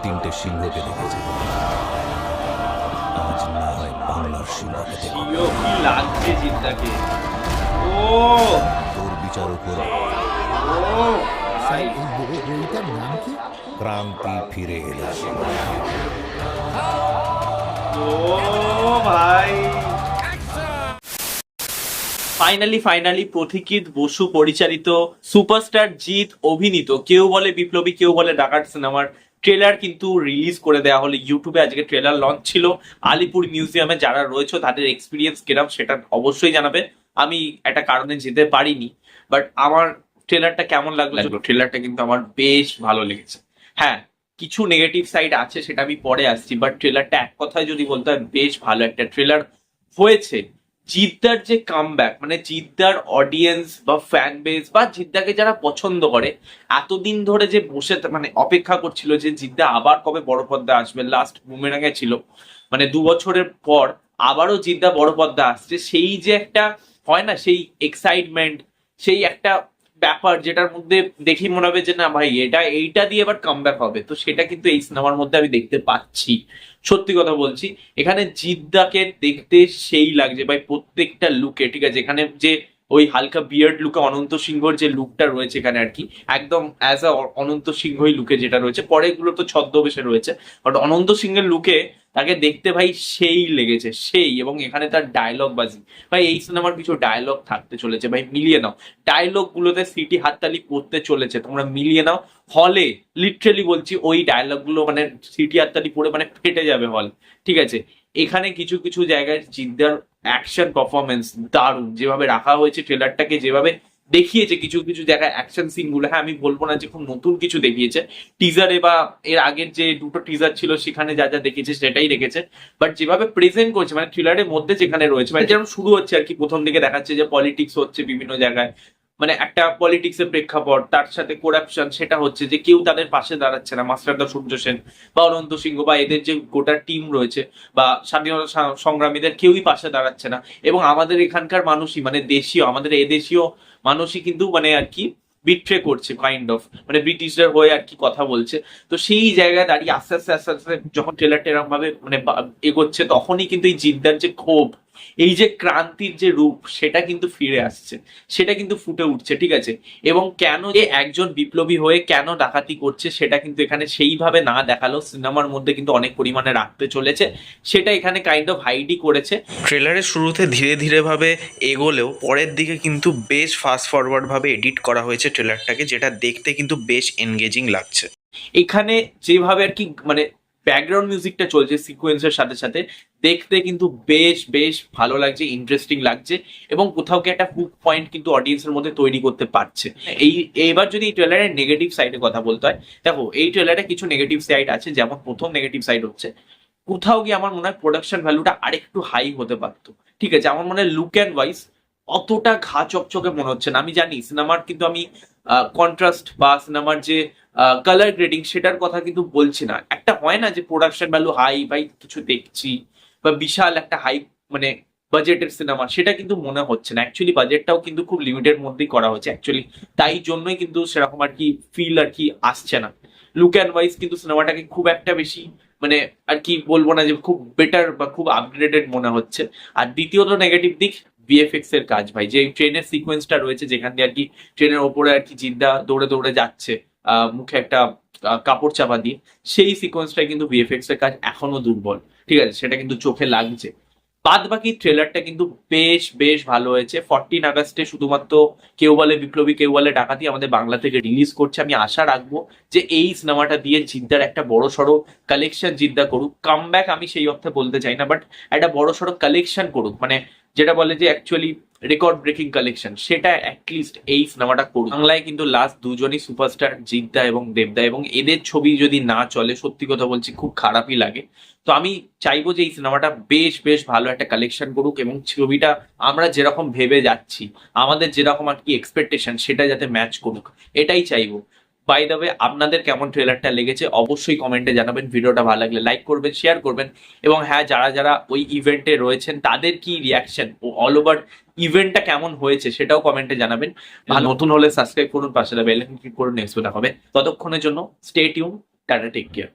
তিনটে সিংহকে দেখেছে, আজ না হয় বাংলার সিংহকে দেখো। কি লাগছে জিদ্দাকে? ও তোর বিচার উপর ও ভাই, বইটার নাম কি? ক্রান্তি ফিরে এলো। ও ভাই, ফাইনালি পথিকৃৎ বসু পরিচালিত, সুপারস্টার জিৎ অভিনীত, কেউ বলে বিপ্লবী কেউ বলে ডাকাত সিনেমার ট্রেলার কিন্তু রিলিজ করে দেওয়া হলো ইউটিউবে। আজকে ট্রেলার লঞ্চ ছিল। আলিপুর মিউজিয়ামে যারা রয়েছে তাদের এক্সপিরিয়েন্স কিরম সেটা অবশ্যই জানাবে। আমি একটা কারণে যেতে পারিনি, বাট আমার ট্রেলারটা কেমন লাগলো? ট্রেলারটা কিন্তু আমার বেশ ভালো লেগেছে। হ্যাঁ, কিছু নেগেটিভ সাইড আছে, সেটা আমি পরে আসছি, বাট ট্রেলারটা এক কথায় যদি বলতে হয় বেশ ভালো একটা ট্রেলার হয়েছে। জিদ্দার যে কামব্যাক, মানে জিদ্দার অডিয়েন্স বা ফ্যান বেস বা জিদ্দাকে যারা পছন্দ করে, এতদিন ধরে যে বসে মানে অপেক্ষা করছিল যে জিদ্দা আবার কবে বড় পর্দা আসবে, লাস্ট বুমেরাঙে ছিল, মানে 2 বছরের পর আবারও জিদ্দা বড় পর্দা আসছে, সেই যে একটা হয় না, সেই এক্সাইটমেন্ট, সেই একটা ব্যাপার যেটার মধ্যে দেখি মনে হবে যে না ভাই এইটা দিয়ে এবার কামব্যাক হবে, তো সেটা কিন্তু এই সিনেমার মধ্যে আমি দেখতে পাচ্ছি। সত্যি কথা বলছি, এখানে জিদ্দাকে দেখতে সেই লাগছে ভাই প্রত্যেকটা লুকে। ঠিক আছে, এখানে যে ওই হালকা বিয়ার্ড লুকে অনন্ত সিংহর যে লুকটা রয়েছে এখানে আর কি, একদম অ্যাজ আ অনন্ত সিংহই লুকে যেটা রয়েছে, পরে এগুলো তো ছদ্মবেশে রয়েছে, বাট অনন্ত সিংহের লুকে তাকে দেখতে ভাই সেই লেগেছে সেই। এবং এখানে তার ডায়লগ বাজি, ভাই এই সিনেমার কিছু ডায়লগ থাকতে চলেছে ভাই, মিলিয়ে নাও। ডায়লগ গুলোতে সিটি হাততালি পড়তে চলেছে, তোমরা মিলিয়ে নাও। হলে লিটারেলি বলছি ওই ডায়লগ গুলো মানে সিটি হাততালি পড়ে মানে ফেটে যাবে হল। ঠিক আছে, এখানে কিছু কিছু জায়গায় জিদ্দার অ্যাকশন পারফরমেন্স দারুণ, যেভাবে রাখা হয়েছে ট্রেলারটাকে, যেভাবে দেখিয়েছে কিছু কিছু জায়গায় অ্যাকশন সিন গুলো। হ্যাঁ, আমি বলবো না যে খুব নতুন কিছু দেখিয়েছে, টিজারে বা এর আগের যে 2টো টিজার ছিল সেখানে যা যা দেখিয়েছে সেটাই রেখেছে, বাট যেভাবে প্রেজেন্ট করছে মানে থ্রিলারের মধ্যে যেখানে রয়েছে, মানে যেরকম শুরু হচ্ছে আর কি, প্রথম দিকে দেখাচ্ছে যে পলিটিক্স হচ্ছে বিভিন্ন জায়গায়, মানে একটা পলিটিক্সের প্রেক্ষাপট, তার সাথে করাপশন, সেটা হচ্ছে যে কেউ তাদের পাশে দাঁড়াচ্ছে না, মাস্টারদা সূর্য সেন বা অনন্ত সিংহ বা এদের যে গোটা টিম রয়েছে বা স্বাধীনতা সংগ্রামীদের কেউই পাশে দাঁড়াচ্ছে না। এবং আমাদের এখানকার মানুষই মানে দেশীয়, আমাদের এদেশীয় মানুষই কিন্তু মানে আর কি বিট্রে করছে কাইন্ড অফ, মানে ব্রিটিশদের হয়ে আর কি কথা বলছে। তো সেই জায়গায় দাঁড়িয়ে আস্তে আস্তে আস্তে আস্তে যখন ট্রেলারটা এরকম ভাবে মানে এগোচ্ছে, তখনই কিন্তু এই জিদ্দার যে ক্ষোভ, এই যে ক্রান্তির যে রূপ, সেটা কিন্তু ফিরে আসছে, সেটা কিন্তু ফুটে উঠছে। ঠিক আছে, এবং কেন যে একজন বিপ্লবী হয়ে কেন ডাকাতি করছে সেটা কিন্তু এখানে সেইভাবে না দেখালো, সিনেমার মধ্যে কিন্তু অনেক পরিমাণে রাখতে চলেছে, সেটা এখানে কাইন্ড অফ হাইডই করেছে। ট্রেলারের শুরুতে ধীরে ধীরে ভাবে এগোলেও পরের দিকে কিন্তু বেশ ফাস্ট ফরওয়ার্ড ভাবে এডিট করা হয়েছে ট্রেলারটাকে, যেটা দেখতে কিন্তু বেশ এনগেজিং লাগছে। এখানে যেভাবে আর কি মানে ব্যাকগ্রাউন্ড মিউজিকটা চলছে সিকোয়েন্সের সাথে সাথে, দেখতে কিন্তু বেশ বেশ ভালো লাগছে, ইন্টারেস্টিং লাগছে, এবং কোথাও কি একটা হুক পয়েন্ট কিন্তু অডিয়েন্সের মধ্যে তৈরি করতে পারছে। এবার যদি এই ট্রেলারের নেগেটিভ সাইডে কথা বলতে হয়, দেখো এই ট্রেলারে কিছু নেগেটিভ সাইড আছে। যেমন প্রথম নেগেটিভ সাইড হচ্ছে, কোথাও গিয়ে আমার মনে হয় প্রোডাকশন ভ্যালুটা আরেকটু হাই হতে পারতো। ঠিক আছে, আমার মনে হয় লুক অ্যান্ড ওয়াইজ অতটা ঘা চকচকে মনে হচ্ছে না। আমি জানি সিনেমার কিন্তু আমি কন্ট্রাস্ট বা সিনেমার যে কালার গ্রেডিং সেটার কথা কিন্তু বলছি না। একটা হয় না যে প্রোডাকশন ভ্যালু হাই, ভাই কিছু দেখছি বা বিশাল একটা হাই মানে বাজেটের সিনেমা, সেটা কিন্তু মনে হচ্ছে না। অ্যাকচুয়ালি বাজেটটাও কিন্তু খুব লিমিটেড মধ্যেই করা হচ্ছে অ্যাকচুয়ালি, তাই জন্যই কিন্তু সেরকম আর কি ফিল আর কি আসছে না। লুক অ্যান্ড ওয়াইজ কিন্তু সিনেমাটাকে খুব একটা বেশি মানে আর কি বলবো না যে খুব বেটার বা খুব আপগ্রেডেড মনে হচ্ছে। আর দ্বিতীয়ত নেগেটিভ দিক, ভিএফএক্স এর কাজ ভাই, যে ট্রেনের সিকোয়েন্সটা রয়েছে যেখান দিয়ে আর কি ট্রেনের ওপরে আর কি জিদ্দা দৌড়ে দৌড়ে যাচ্ছে মুখে একটা কাপড় চাপা দিয়ে, সেই সিকোয়েন্সটা কিন্তু ভিএফএক্স এর কাজ এখনো দুর্বল। ঠিক আছে, সেটা কিন্তু চোখে লাগছে। বাদ বাকি ট্রেলারটা কিন্তু বেশ বেশ ভালো হয়েছে। 14 আগস্টে শুধুমাত্র কেউ বলে বিপ্লবী কেউ বলে ডাকাতি আমাদের বাংলা থেকে রিলিজ করছে। আমি আশা রাখবো যে এই সিনেমাটা দিয়ে জিদ্দার একটা বড় সড়ো কালেকশন জিদ্দা করুক। কামব্যাক আমি সেই অর্থে বলতে চাই না, বাট একটা বড় সড়ো কালেকশন করুক, মানে যেটা বলে যে অ্যাকচুয়ালি রেকর্ড ব্রেকিং কালেকশন, সেটা অ্যাটলিস্ট এই সিনেমাটা করুক। বাংলায় কিন্তু লাস্ট দুজনই সুপারস্টার, জিদ্দা এবং দেবদা, এবং এদের ছবি যদি না চলে সত্যি কথা বলছি খুব খারাপই লাগে। তো আমি চাইবো যে এই সিনেমাটা বেশ বেশ ভালো একটা কালেকশন করুক, এবং ছবিটা আমরা যেরকম ভেবে যাচ্ছি, আমাদের যেরকম আর কি এক্সপেকটেশন, সেটা যাতে ম্যাচ করুক, এটাই চাইবো। বাই দ্য ওয়ে, আপনাদের কেমন ট্রেলারটা লেগেছে অবশ্যই কমেন্টে জানাবেন। ভিডিওটা ভালো লাগলে লাইক করবেন, শেয়ার করবেন, এবং হ্যাঁ, যারা যারা ওই ইভেন্টে রয়েছেন তাদের কি রিয়াকশন ও অল ওভার ইভেন্টটা কেমন হয়েছে সেটাও কমেন্টে জানাবেন। ভালো নতুন হলে সাবস্ক্রাইব করুন, পাশে বেল আইকন ক্লিক করুন। নেক্সট ভিডিও হবে, ততক্ষণের জন্য stay tune, tata, take care.